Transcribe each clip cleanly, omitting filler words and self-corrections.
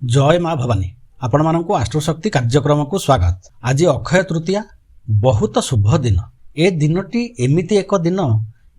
जय माँ भवानी आपण मानक आस्ट्रोशक्ति कार्यक्रम को स्वागत। आज अक्षय तृतीया बहुत शुभ दिन। ए दिनटी एमिति एक दिन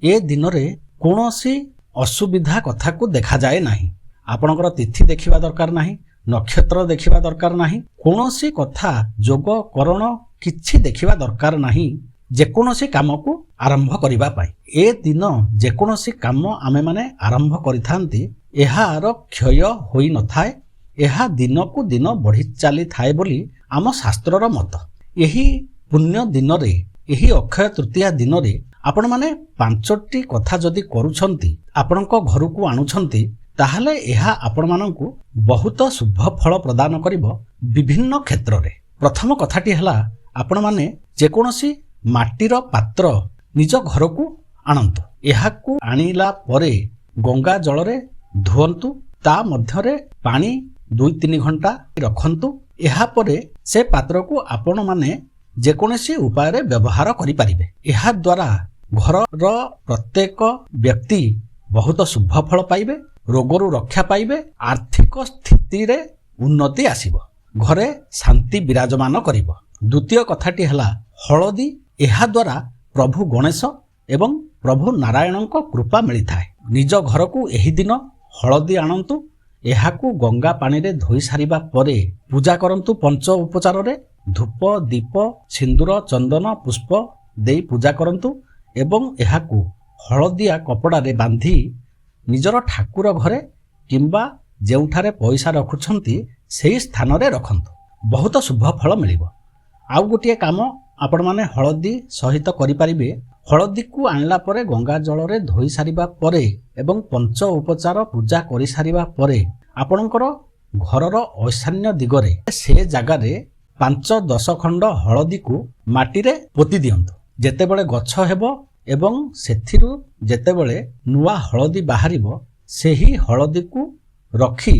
ए दिन रे कोनोसी असुविधा कथा को देखा जाए नाही। आपणकर तिथि देखिबा दरकार नाही, नक्षत्र देखिबा दरकार नाही, कोनोसी कथा जोग करण किछि देखिबा दरकार नाही। जेकोनोसी काम को आरंभ करिबा पाई ए दिन जेकोनोसी काम आमे माने आरंभ करिथांती एहार क्षय होई न थाए। एहा दिन को दिन बढ़ी चली थाए बोली आम शास्त्रर मत। यही पुण्य दिन रे यही अक्षय तृतीया दिन रे आपण माने पांचटी कथा जदि करूछंती आपणको घर को आणुछंती ताहले एहा आपण मानकु बहुत शुभ फल प्रदान करिवो विभिन्न क्षेत्र रे। प्रथम कथाटी हला आपण माने जेकोनोसी माटीर पात्र निज घर को आणंतु। एहाकु आनिला परे गंगा जल रे धुवंतु। ता मध्यरे पानी 2-3 घंटा रखंतु। एहा परे से पात्र को आपण माने जेकोनोसी उपाय रे व्यवहार करि परिबे। एहा द्वारा घर रो प्रत्येक व्यक्ति बहुत शुभ फल पाइबे, रोगरु रक्षा पाइबे, आर्थिक स्थिति रे उन्नति आसीबो, घरे शांति विराजमान करिबो। द्वितीय कथाटी हला हळदी। एहा द्वारा प्रभु गणेश एवं प्रभु नारायणଙ୍କ कृपा मिलिथाए। निज घर को एही दिन हळदी आणंतु। एहाकु गंगा पानी रे धोई सारिबा परे पूजा करंतु। पंच उपचार रे धूप दीप सिंदूर चंदन पुष्प देई पूजा करंतु एवं एहाकु हळदिया कपड़ा रे बांधी निजर ठाकुर घरे किंबा जेउठारे पैसा रखुछंती सेही स्थान रे रखंतु। बहुत शुभ फल मिलिबो। आउ गोटिए काम आपण माने हळदी सहित करि परिबे। हळदी को आणला परे गंगा जल रे धोई सारिबा परे एवं पंच उपचार पूजा करि सारिबा परे आपणकर घरर ईशान्य दिगरे से जगह रे 5-10 खंड हळदी को माटी रे पोती दियंतु। जेतेबेले गछ हेबो एवं सेथिरु जेतेबेले नुआ हळदी बाहरिबो सेही हळदी को रखी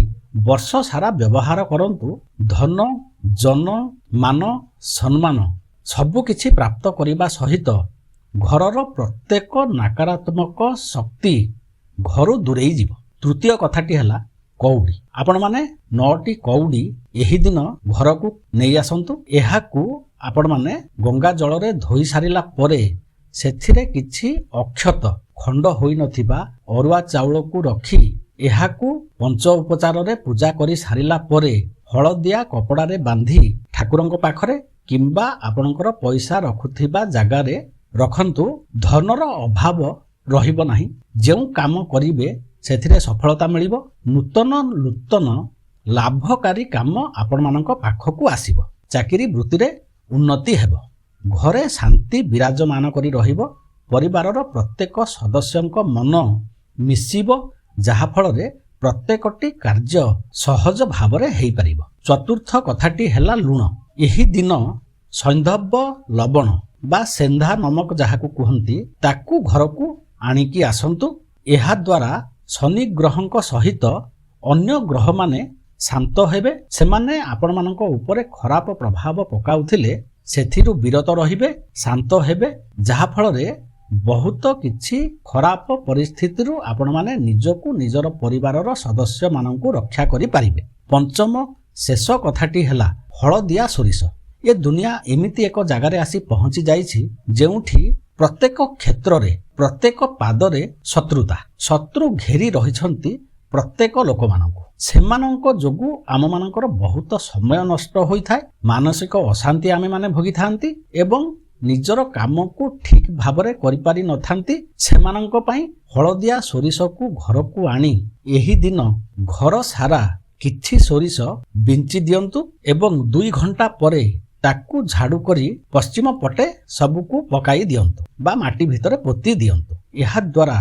वर्ष सारा व्यवहार करंतु। धन जन मान सम्मान सबु किछि प्राप्त करिबा सहित घरर प्रत्येक नकारात्मक शक्ति घरु दूरेई जीव। तृतीय कथाटी हला कौड़ी। आपण माने 9टी कौड़ी एही दिन घर को नेई आसंतु। एहाकु आपण माने गंगा जल रे धोई सारिला परे सेथिरे किछि अक्षत खंड होई नथिबा अरुआ चाउल को रखी एहाकु पंच उपचार रे पूजा करि सारिला परे हळदिया कपड़ा रे बांधी ठाकुरଙ୍କ पाखरे किंबा आपणकर पैसा रखुथिबा जागा रे रखंतु। धनर अभाव रहिबो नाही। जेउ काम करिवे सेथिरे सफलता मिलिबो। नूतन लाभकारी काम आपण मानक पाखकु आसीबो। चाकरी वृत्ति रे उन्नति हेबो। घरे शांति विराजमान करी रहिबो। परिवारर प्रत्येक सदस्यंक मन मिसिबो जहा फल रे प्रत्येकटी कार्य सहज भाव रे हेई परिबो। चतुर्थ कथाटी हेला लुण। एही दिन सैंधव लवण बा सेंधा नमक जहाकु कुहंती ताकू घर को आनिकी आसंतु। एहा द्वारा शनि ग्रहंक सहित अन्य ग्रह माने शांत हेबे। सेमाने आपण मानक ऊपर खराब प्रभाव पकाउथिले सेथिरु विरत रहिबे, शांत हेबे, जहा फल रे बहुत किछि खराब परिस्थिति रु आपण माने निजको निजर परिवारर सदस्य माननकु रक्षा करि पारिबे। पंचम शेष कथाटी हेला हळदिया सोरिष। ये दुनिया एमिति एक जगार आसी पहुंची जाइछि जेउठी प्रत्येक क्षेत्र रे प्रत्येक पादरे शत्रुता शत्रु घेरी रहिछंती प्रत्येक लोक मानकु। सेमानंक जोगु आम मानकर बहुत समय नष्ट होई थाए। मानसिक अशांति आमे माने भोगी थांती एवं निजर काम को ठीक भाबरे करि पारि न थांती। सेमानंक पई हळदिया सोरिष को घर को आनी एही दिन घर सारा किछि सोरिष बिंची दियंतु एवं 2 घंटा परे ताकू झाड़ू करी पश्चिम पटे सबुकू पकाई दियंतु बा माटी भितरे पोती दियंतु। एहा द्वारा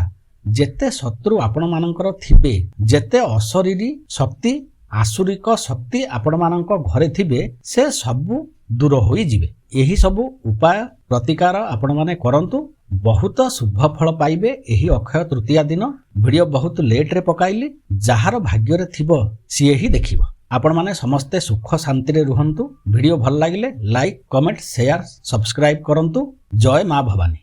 जेते शत्रु आपण मानकर थिबे, जेते अशरीरी शक्ति आसुरिक शक्ति आपण मानक घरे थिबे से सबु दूर होई जिवे। एही सबु उपाय प्रतिकार आपण माने करंतु। बहुत शुभ फल पाइबे एही अक्षय तृतीया दिन। वीडियो बहुत लेट रे पकाइली। जहार भाग्य रे थिबो सिए ही देखिबो। आपण माने समस्ते सुख शांति रे रुहंतु। वीडियो भल लागिले लाइक कमेंट शेयर सब्सक्राइब करंतु। जय माँ भवानी।